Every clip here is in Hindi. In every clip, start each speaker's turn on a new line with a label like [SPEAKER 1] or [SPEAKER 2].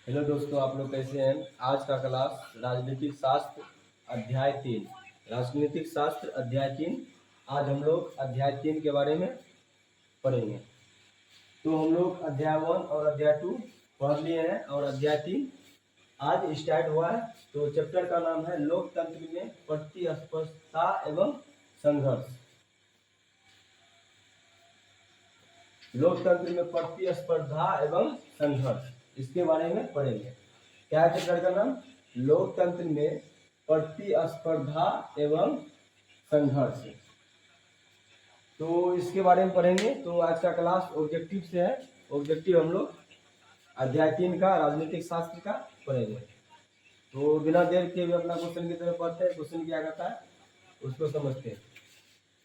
[SPEAKER 1] हेलो दोस्तों, आप लोग कैसे हैं। आज का क्लास राजनीतिक शास्त्र अध्याय 3। राजनीतिक शास्त्र अध्याय 3। आज हम लोग अध्याय 3 के बारे में पढ़ेंगे। तो हम लोग अध्याय 1 और अध्याय 2 पढ़ लिए हैं और अध्याय 3 आज स्टार्ट हुआ है। तो चैप्टर का नाम है लोकतंत्र में प्रतिस्पर्धा एवं संघर्ष। लोकतंत्र में प्रतिस्पर्धा एवं संघर्ष, इसके बारे में पढ़ेंगे। क्या है चैप्टर का नाम? लोकतंत्र में प्रतिस्पर्धा एवं संघर्ष। तो इसके बारे में पढ़ेंगे। तो आज का क्लास ऑब्जेक्टिव से है। ऑब्जेक्टिव हम लोग अध्याय 3 का राजनीतिक शास्त्र का पढ़ेंगे। तो बिना देर के भी अपना क्वेश्चन की तरफ पढ़ते हैं। क्वेश्चन क्या कहता है उसको समझते हैं।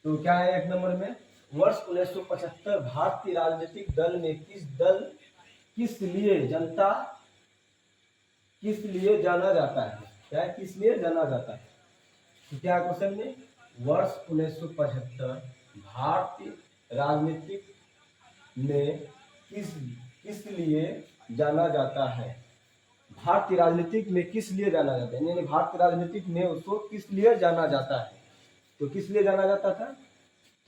[SPEAKER 1] तो क्या है एक नंबर में, वर्ष 1975 भारतीय राजनीतिक दल में किस लिए जाना जाता है? क्या किस लिए जाना जाता है? तो क्या क्वेश्चन में, वर्ष 1975 भारतीय राजनीतिक में किस लिए जाना जाता है? भारतीय राजनीतिक में किस लिए जाना जाता है, यानी भारतीय राजनीतिक में उसको किस लिए जाना जाता है? तो किस लिए जाना जाता था?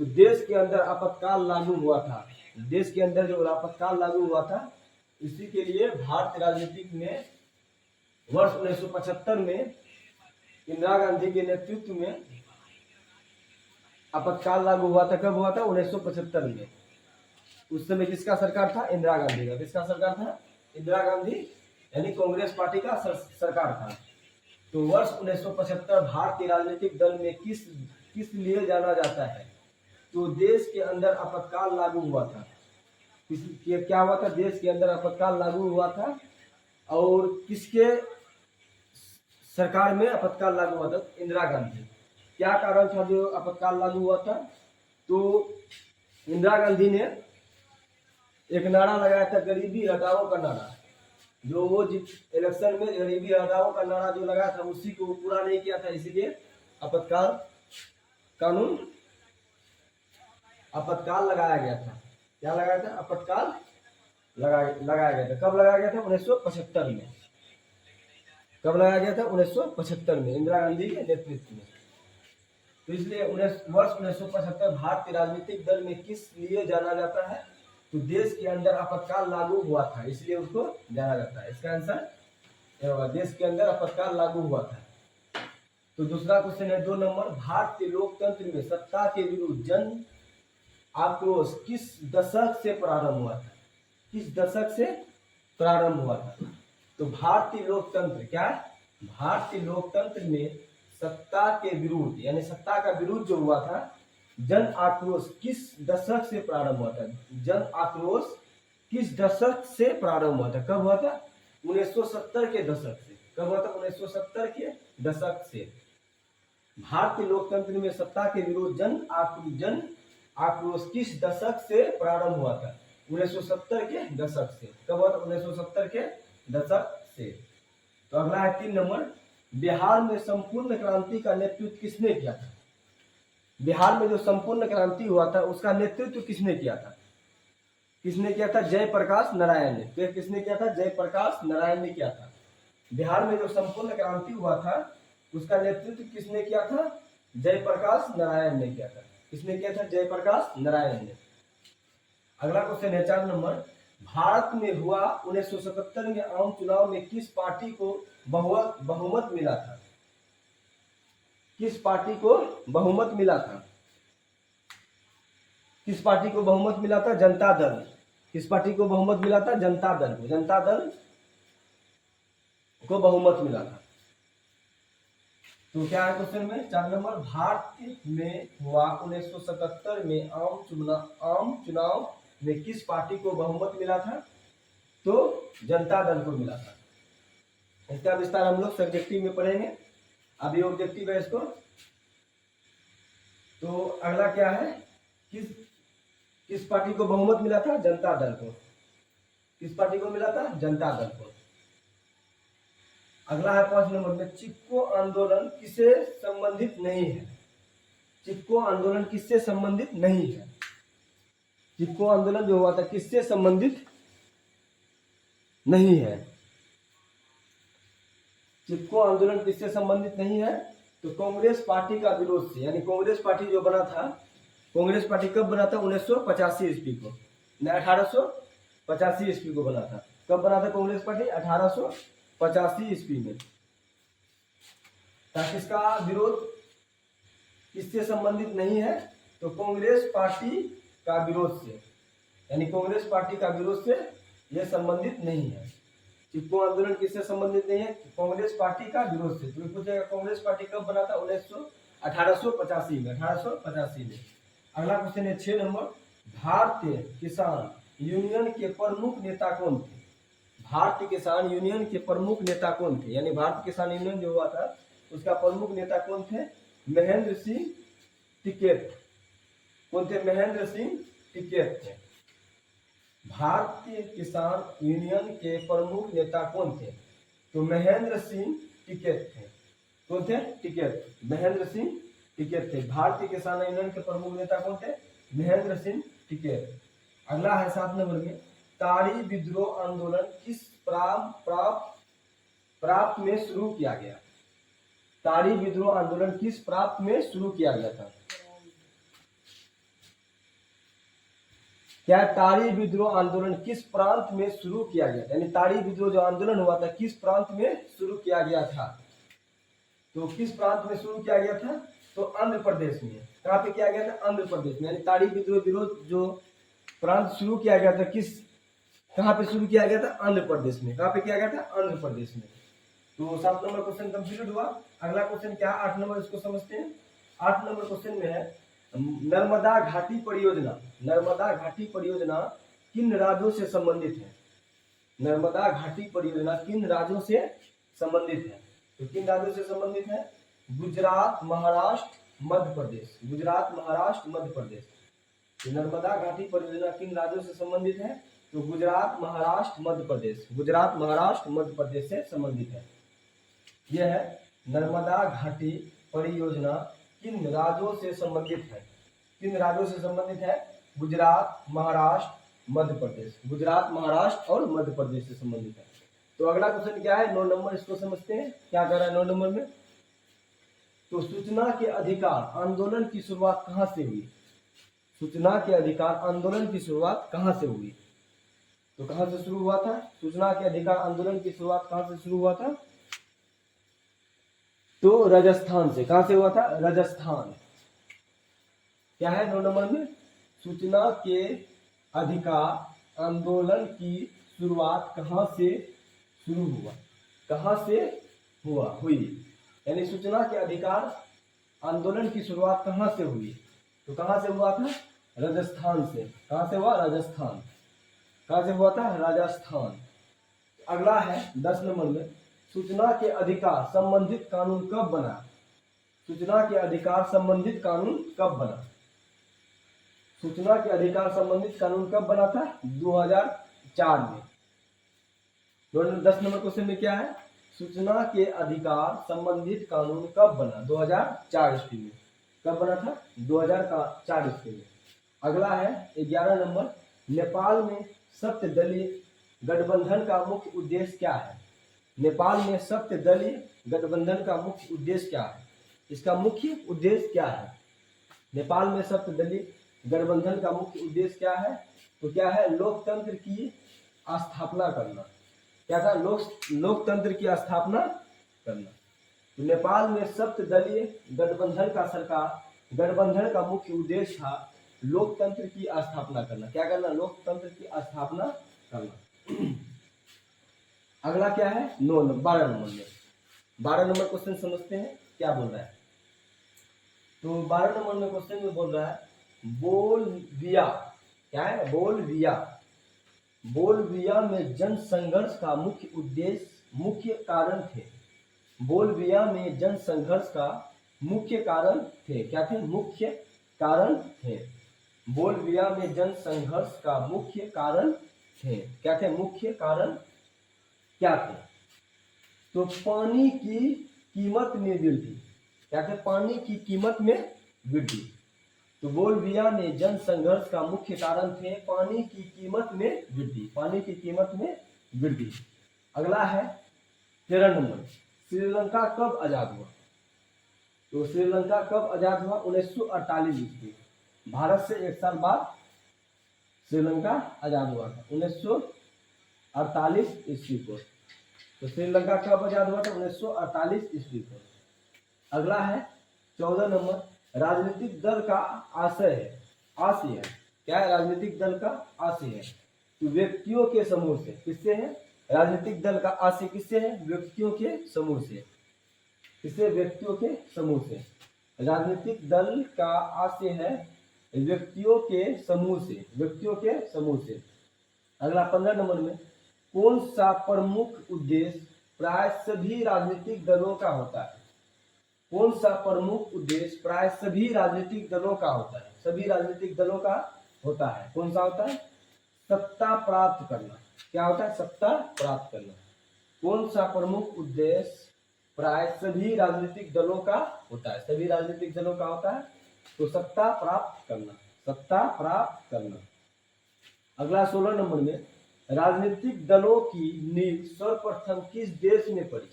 [SPEAKER 1] तो देश के अंदर आपातकाल लागू हुआ था। देश के अंदर जो आपातकाल लागू हुआ था, इसी के लिए भारतीय राजनीतिक में वर्ष 1975 में इंदिरा गांधी के नेतृत्व में आपातकाल लागू हुआ था। कब हुआ था? 1975 में। उस समय किसका सरकार था? इंदिरा गांधी का। किसका सरकार था? इंदिरा गांधी यानी कांग्रेस पार्टी का सरकार था। तो वर्ष 1975 भारतीय राजनीतिक दल में किस लिए जाना जाता है? तो देश के अंदर आपातकाल लागू हुआ था। क्या हुआ था? देश के अंदर आपातकाल लागू हुआ था। और किसके सरकार में आपातकाल लागू हुआ था? इंदिरा गांधी। क्या कारण था जो आपातकाल लागू हुआ था? तो इंदिरा गांधी ने एक नारा लगाया था, गरीबी हटाओ का नारा। जो वो इलेक्शन में गरीबी हटाओ का नारा जो लगाया था, उसी को पूरा नहीं किया था, इसीलिए आपातकाल लगाया गया था। क्या लगाया था? आपातकाल लगाया गया था। कब लगाया गया था? 1975 में। कब लगाया गया था? 1975 में, इंदिरा गांधी के नेतृत्व में। तो इसलिए वर्ष 1975 भारतीय राजनीतिक दल में किस लिए जाना जाता है? तो देश के अंदर आपातकाल लागू हुआ था, इसलिए उसको जाना जाता है। इसका आंसर देश के अंदर आपातकाल लागू हुआ था। तो दूसरा क्वेश्चन है 2 नंबर, भारतीय लोकतंत्र में सत्ता के विरुद्ध जन आक्रोश किस दशक से प्रारंभ हुआ था? किस दशक से प्रारंभ हुआ था? तो भारतीय लोकतंत्र क्या है? भारतीय लोकतंत्र में सत्ता के विरुद्ध यानी सत्ता का विरुद्ध जो हुआ था, जन आक्रोश किस दशक से प्रारंभ हुआ था? जन आक्रोश किस दशक से प्रारंभ हुआ था? कब हुआ था? 1970 के दशक से। कब हुआ था? 1970 के दशक से। भारतीय लोकतंत्र में सत्ता के विरुद्ध जन आक्रोश किस दशक से प्रारंभ हुआ था? 1970 के दशक से। कब हुआ था? 1970 के दशक से। तो अगला है 3 नंबर, बिहार में संपूर्ण क्रांति का नेतृत्व किसने किया था? बिहार में जो संपूर्ण क्रांति हुआ था, उसका नेतृत्व किसने किया था? किसने किया था? जयप्रकाश नारायण ने। तो किसने किया था? जयप्रकाश नारायण ने किया था। बिहार में जो संपूर्ण क्रांति हुआ था, उसका नेतृत्व किसने किया था? जयप्रकाश नारायण ने किया था। किसने किया था? जयप्रकाश नारायण ने। अगला क्वेश्चन है 4 नंबर, भारत में हुआ 1977 में आम चुनाव में किस पार्टी को बहुमत मिला था? किस पार्टी को बहुमत मिला था? किस पार्टी को बहुमत मिला था? जनता दल। किस पार्टी को बहुमत मिला था? जनता दल को। जनता दल को बहुमत मिला था। तो क्या है क्वेश्चन में 4 नंबर, भारत में हुआ 1977 में आम चुनाव में किस पार्टी को बहुमत मिला था? तो जनता दल को मिला था। इसका विस्तार हम लोग सब्जेक्टिव में पढ़ेंगे। अभी ऑब्जेक्टिव है इसको। तो अगला क्या है, किस पार्टी को बहुमत मिला था? जनता दल को। किस पार्टी को मिला था? जनता दल को। अगला है 5 नंबर में, चिपको आंदोलन किससे संबंधित नहीं है? चिपको आंदोलन किससे संबंधित नहीं है? चिपको आंदोलन जो हुआ था किससे संबंधित नहीं है? चिपको आंदोलन किससे संबंधित नहीं है? तो कांग्रेस पार्टी का विरोध से, यानी कांग्रेस पार्टी जो बना था, कांग्रेस पार्टी कब बना था? 1985 ईस्वी को, 1885 ईस्वी को बना था। कब बना था कांग्रेस पार्टी? 1885 ईस्वी में। ताकि इसका विरोध किससे संबंधित नहीं है? तो कांग्रेस पार्टी का विरोध से, यानी कांग्रेस पार्टी का विरोध से यह संबंधित नहीं है। चिपको आंदोलन किससे संबंधित नहीं है? कांग्रेस पार्टी का विरोध से। तो पूछेगा कांग्रेस पार्टी कब बना था? 1885 में, 1885 में। अगला क्वेश्चन है 6 नंबर, भारतीय किसान यूनियन के प्रमुख नेता कौन थे? भारतीय किसान यूनियन के प्रमुख नेता कौन थे? यानी भारतीय किसान यूनियन जो हुआ था उसका प्रमुख नेता कौन थे? महेंद्र सिंह टिकैत। कौन थे? महेंद्र सिंह टिकैत थे। भारतीय किसान यूनियन के प्रमुख नेता कौन थे? तो महेंद्र सिंह टिकैत थे। कौन थे? टिकैत, महेंद्र सिंह टिकैत थे। भारतीय किसान यूनियन के प्रमुख नेता कौन थे? महेंद्र सिंह टिकैत। अगला है 7 नंबर में, ताड़ी विद्रोह आंदोलन किस प्राप्त में शुरू किया गया? ताड़ी विद्रोह आंदोलन किस प्राप्त में शुरू किया गया था? क्या ताड़ी विद्रोह आंदोलन किस प्रांत में शुरू किया गया? यानी ताड़ी विद्रोह जो आंदोलन हुआ था किस प्रांत में शुरू किया गया था? तो किस प्रांत में शुरू किया गया था? तो आंध्र प्रदेश में। कहाँ पे किया गया था? आंध्र प्रदेश में। यानी ताड़ी विद्रोह विरोध जो प्रांत शुरू किया गया था कहाँ पे शुरू किया गया था? आंध्र प्रदेश में। कहाँ पे किया गया था? आंध्र प्रदेश में। तो 7 नंबर क्वेश्चन कंप्लीट हुआ। अगला क्वेश्चन क्या? 8 नंबर, इसको समझते हैं। 8 नंबर क्वेश्चन में है नर्मदा घाटी परियोजना। नर्मदा घाटी परियोजना किन राज्यों से संबंधित है? नर्मदा घाटी परियोजना किन राज्यों से संबंधित है? तो किन राज्यों से संबंधित है? गुजरात, महाराष्ट्र, मध्य प्रदेश। गुजरात, महाराष्ट्र, मध्य प्रदेश। तो नर्मदा घाटी परियोजना किन राज्यों से संबंधित है? तो गुजरात, महाराष्ट्र, मध्य प्रदेश। गुजरात, महाराष्ट्र, मध्य प्रदेश से संबंधित है। यह है नर्मदा घाटी परियोजना किन राज्यों से संबंधित है? किन राज्यों से संबंधित है? गुजरात, महाराष्ट्र, मध्य प्रदेश। गुजरात, महाराष्ट्र और मध्य प्रदेश से संबंधित है। तो अगला क्वेश्चन क्या है? 9 नंबर, इसको समझते हैं क्या कर रहा है 9 नंबर में। तो सूचना के अधिकार आंदोलन की शुरुआत कहां से हुई? सूचना के अधिकार आंदोलन की शुरुआत कहां से हुई? तो कहां से शुरू हुआ था? सूचना के अधिकार आंदोलन की शुरुआत कहां से शुरू हुआ था? तो राजस्थान से। कहां से हुआ था? राजस्थान। क्या है 9 नंबर में? सूचना के अधिकार आंदोलन की शुरुआत कहां से शुरू हुआ? कहां से हुई? यानी सूचना के अधिकार आंदोलन की शुरुआत कहां से हुई? तो कहां से हुआ था? राजस्थान से। कहां से हुआ? राजस्थान। कहां से हुआ था? राजस्थान। अगला है 10 नंबर में, सूचना के अधिकार संबंधित कानून कब बना? सूचना के अधिकार संबंधित कानून कब बना? सूचना के अधिकार संबंधित कानून कब बना था? 2004 में। 10 नंबर क्वेश्चन में क्या है? सूचना के अधिकार संबंधित कानून कब बना? 2004 ईस्वी में। कब बना था? 2004 ईस्वी में। अगला है 11 नंबर, नेपाल में सप्त दलीय गठबंधन का मुख्य उद्देश्य क्या है? नेपाल में सप्त दलीय गठबंधन का मुख्य उद्देश्य क्या है? इसका मुख्य उद्देश्य क्या है? नेपाल में सप्त दलीय गठबंधन का मुख्य उद्देश्य क्या है? तो क्या है? लोकतंत्र की स्थापना करना। क्या था? लोकतंत्र की स्थापना करना। तो नेपाल में सप्त दलीय गठबंधन का मुख्य उद्देश्य था लोकतंत्र की स्थापना करना। क्या करना? लोकतंत्र की स्थापना करना। अगला क्या है? 12 नंबर में। 12 नंबर क्वेश्चन समझते हैं क्या बोल रहा है। तो 12 नंबर में क्वेश्चन में बोल रहा है बोलविया। क्या है? बोलविया में जन संघर्ष का मुख्य कारण थे। बोलविया में जन संघर्ष का मुख्य कारण थे। क्या थे? मुख्य कारण थे। बोलविया में जन संघर्ष का मुख्य कारण थे। क्या थे? मुख्य कारण क्या थे? तो पानी की कीमत में वृद्धि। क्या थे? पानी की कीमत में वृद्धि। तो बोलविया में जन संघर्ष का मुख्य कारण थे पानी की कीमत में वृद्धि। पानी की कीमत में वृद्धि। अगला है 13 नंबर, श्रीलंका कब आजाद हुआ? तो श्रीलंका कब आजाद हुआ? 1948 ईस्वी। भारत से एक साल बाद श्रीलंका आजाद हुआ था 1948 ईस्वी को। तो श्रीलंका कब आजाद हुआ था? 1948 ईस्वी को। अगला है 14 नंबर, राजनीतिक दल का आशय है, आशय है। क्या है? राजनीतिक दल का आशय है तो व्यक्तियों के समूह से। किससे है? राजनीतिक दल का आशय किससे है? व्यक्तियों के समूह से। किससे? व्यक्तियों के समूह से। राजनीतिक दल का आशय है व्यक्तियों के समूह से, व्यक्तियों के समूह से। अगला 15 नंबर में, कौन सा प्रमुख उद्देश्य प्राय सभी राजनीतिक दलों का होता है? कौन सा प्रमुख उद्देश्य प्राय सभी राजनीतिक दलों का होता है? सभी राजनीतिक दलों का होता है। कौन सा होता है? सत्ता प्राप्त करना। क्या होता है? सत्ता प्राप्त करना। कौन सा प्रमुख उद्देश्य प्राय सभी राजनीतिक दलों का होता है? सभी राजनीतिक दलों का होता है तो सत्ता प्राप्त करना, सत्ता प्राप्त करना। अगला 16 नंबर में, राजनीतिक दलों की नींव सर्वप्रथम किस देश में पड़ी?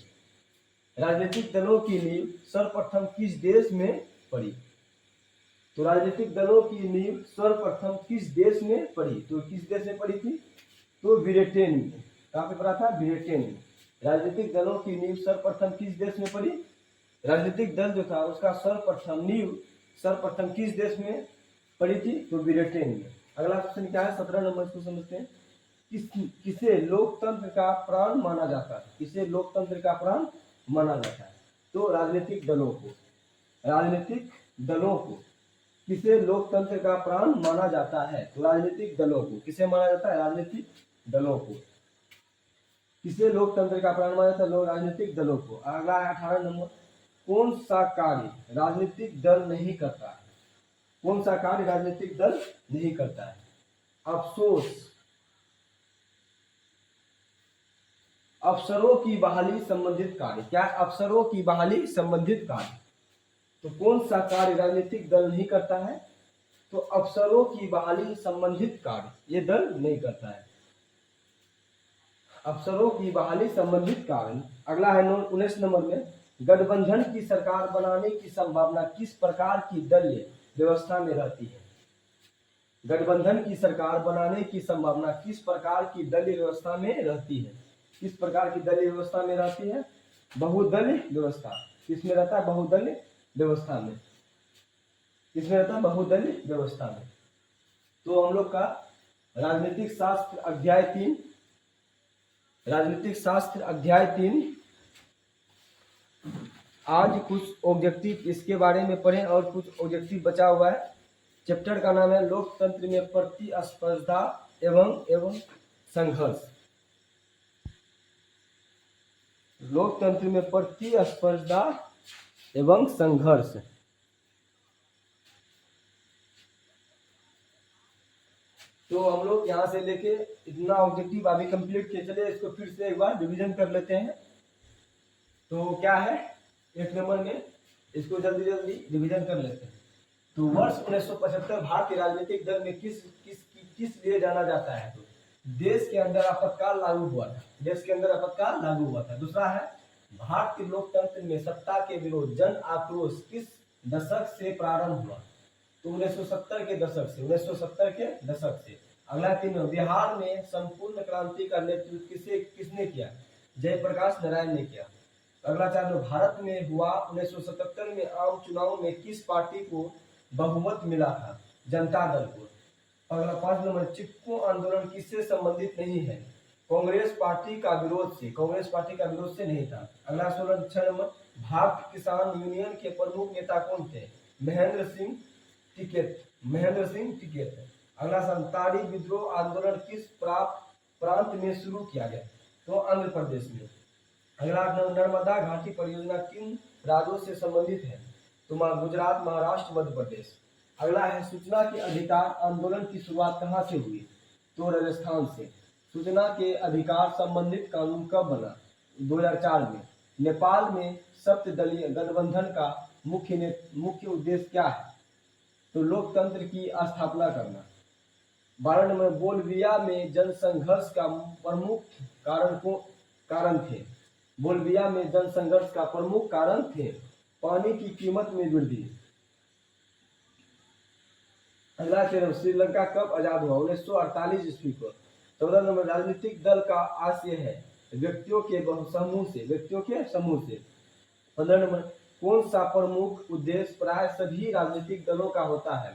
[SPEAKER 1] राजनीतिक दलों की नींव सर्वप्रथम किस देश में पड़ी? तो राजनीतिक दलों की नींव सर्वप्रथम किस देश में पड़ी? तो किस देश में पड़ी थी? तो ब्रिटेन में। कहाँ पे पड़ा था? ब्रिटेन में। राजनीतिक दलों की नींव सर्वप्रथम किस देश में पड़ी? राजनीतिक दल जो था उसका सर्वप्रथम नींव सर्वप्रथम किस देश में पड़ी थी? तो ब्रिटेन में। अगला क्वेश्चन क्या है? 17 नंबर, इसको समझते हैं। किसे लोकतंत्र का प्राण माना जाता है? किसे लोकतंत्र का प्राण माना जाता है? तो राजनीतिक दलों को। राजनीतिक दलों को किसे लोकतंत्र का प्राण माना जाता है? तो राजनीतिक दलों को। किसे माना जाता है? राजनीतिक दलों को। किसे लोकतंत्र का प्राण माना जाता है? राजनीतिक दलों को। अगला है 18 नंबर, कौन सा कार्य राजनीतिक दल नहीं करता है? कौन सा कार्य राजनीतिक दल नहीं करता है? अफसोस, अफसरों की बहाली संबंधित कार्य। क्या? अफसरों की बहाली संबंधित कार्य। तो कौन सा कार्य राजनीतिक दल नहीं करता है? तो अफसरों की बहाली संबंधित कार्य ये दल नहीं करता है, अफसरों की बहाली संबंधित कार्य। अगला है 19 नंबर में, गठबंधन की सरकार बनाने की संभावना किस प्रकार की दलीय व्यवस्था में रहती है? गठबंधन की सरकार बनाने की संभावना किस प्रकार की दलीय व्यवस्था में रहती है? किस प्रकार की दलीय व्यवस्था में रहती है? बहुदलीय व्यवस्था। किसमें रहता है? बहुदलीय व्यवस्था में। किसमें रहता है? बहुदलीय व्यवस्था में। तो हम लोग का राजनीतिक शास्त्र अध्याय 3, राजनीतिक शास्त्र अध्याय 3 आज कुछ ऑब्जेक्टिव इसके बारे में पढ़ें और कुछ ऑब्जेक्टिव बचा हुआ है। चैप्टर का नाम है लोकतंत्र में प्रतिस्पर्धा एवं संघर्ष। लोकतंत्र में प्रतिस्पर्धा एवं संघर्ष। तो हम लोग यहाँ से लेके इतना ऑब्जेक्टिव अभी कंप्लीट किए, चले इसको फिर से एक बार रिवीजन कर लेते हैं। तो क्या है? 1 नंबर में इसको जल्दी जल्दी रिवीजन कर लेते हैं। तो वर्ष 1975 भारतीय राजनीतिक दल में किस लिए जाना जाता है? तो देश के अंदर आपातकाल लागू हुआ था। देश के अंदर आपातकाल लागू हुआ था। दूसरा है, भारतीय लोकतंत्र में सत्ता के विरोध जन आक्रोश किस दशक से प्रारंभ हुआ? तो 1970 के दशक से। 1970 के दशक से। अगला 3, बिहार में संपूर्ण क्रांति का नेतृत्व किसने किया? जयप्रकाश नारायण ने किया। अगला 4, भारत में हुआ 1977 में आम चुनाव में किस पार्टी को बहुमत मिला था? जनता दल को। अगला 5 नंबर, चिपको आंदोलन किससे संबंधित नहीं है? कांग्रेस पार्टी का विरोध से। कांग्रेस पार्टी का विरोध से नहीं था। अगला 6 नंबर, भारतीय किसान यूनियन के प्रमुख नेता कौन थे? महेंद्र सिंह टिकैत। अगला, संताड़ी विद्रोह आंदोलन किस प्रांत में शुरू किया गया? तो आंध्र प्रदेश में। अगला, नर्मदा घाटी परियोजना किन राज्यों से संबंधित है? तो गुजरात, महाराष्ट्र, मध्य प्रदेश। अगला है, सूचना के अधिकार आंदोलन की शुरुआत कहाँ से हुई? तो राजस्थान से। सूचना के अधिकार संबंधित कानून कब बना? 2004 में। नेपाल में सप्तदलीय गठबंधन का मुख्य उद्देश्य क्या है? तो लोकतंत्र की स्थापना करना। 12 नंबर, बोलिविया में जनसंघर्ष का प्रमुख कारण थे? बोलिविया में जन संघर्ष का प्रमुख कारण थे। पानी की कीमत में वृद्धि। अगला चरण, श्रीलंका कब आजाद हुआ? 1948 ईस्वी को। 14 नंबर, राजनीतिक दल का आशय है व्यक्तियों के समूह से। 15 नंबर, कौन सा प्रमुख उद्देश्य प्राय सभी राजनीतिक दलों का होता है?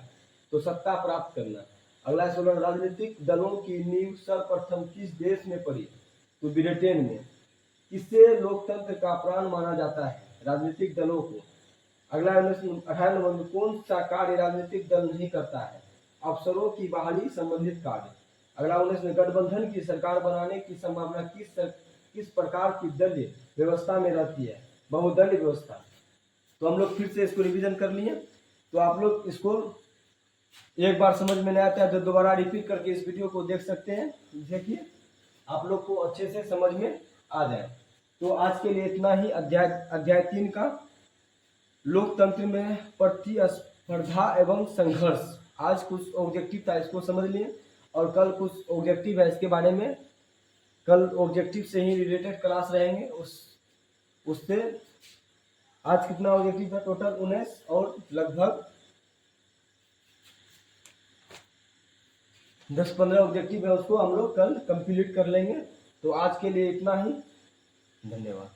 [SPEAKER 1] तो सत्ता प्राप्त करना। अगला 16, राजनीतिक दलों की नींव सर्वप्रथम किस देश में पड़ी? तो ब्रिटेन में। किसे लोकतंत्र का प्राण माना जाता है? राजनीतिक दलों को। अगला 18 नंबर में, कौन सा कार्य राजनीतिक दल नहीं करता है? अफसरों की बहाली संबंधित कार्य। अगला 19 में, गठबंधन की सरकार बनाने की संभावना किस प्रकार की दलीय व्यवस्था में रहती है? बहुदलीय व्यवस्था। तो हम लोग फिर से इसको रिवीजन कर लिए। तो आप लोग इसको एक बार समझ में नहीं आता है तो दोबारा रिपीट करके इस वीडियो को देख सकते हैं, देखिए आप लोग को अच्छे से समझ में आ जाए। तो आज के लिए इतना ही। अध्याय 3 का लोकतंत्र में प्रतिस्पर्धा एवं संघर्ष। आज कुछ ऑब्जेक्टिव था, इसको समझ लिए, और कल कुछ ऑब्जेक्टिव है इसके बारे में। कल ऑब्जेक्टिव से ही रिलेटेड क्लास रहेंगे। उससे आज कितना ऑब्जेक्टिव था? टोटल 19, और लगभग 10-15 ऑब्जेक्टिव है, उसको हम लोग कल कंप्लीट कर लेंगे। तो आज के लिए इतना ही। धन्यवाद।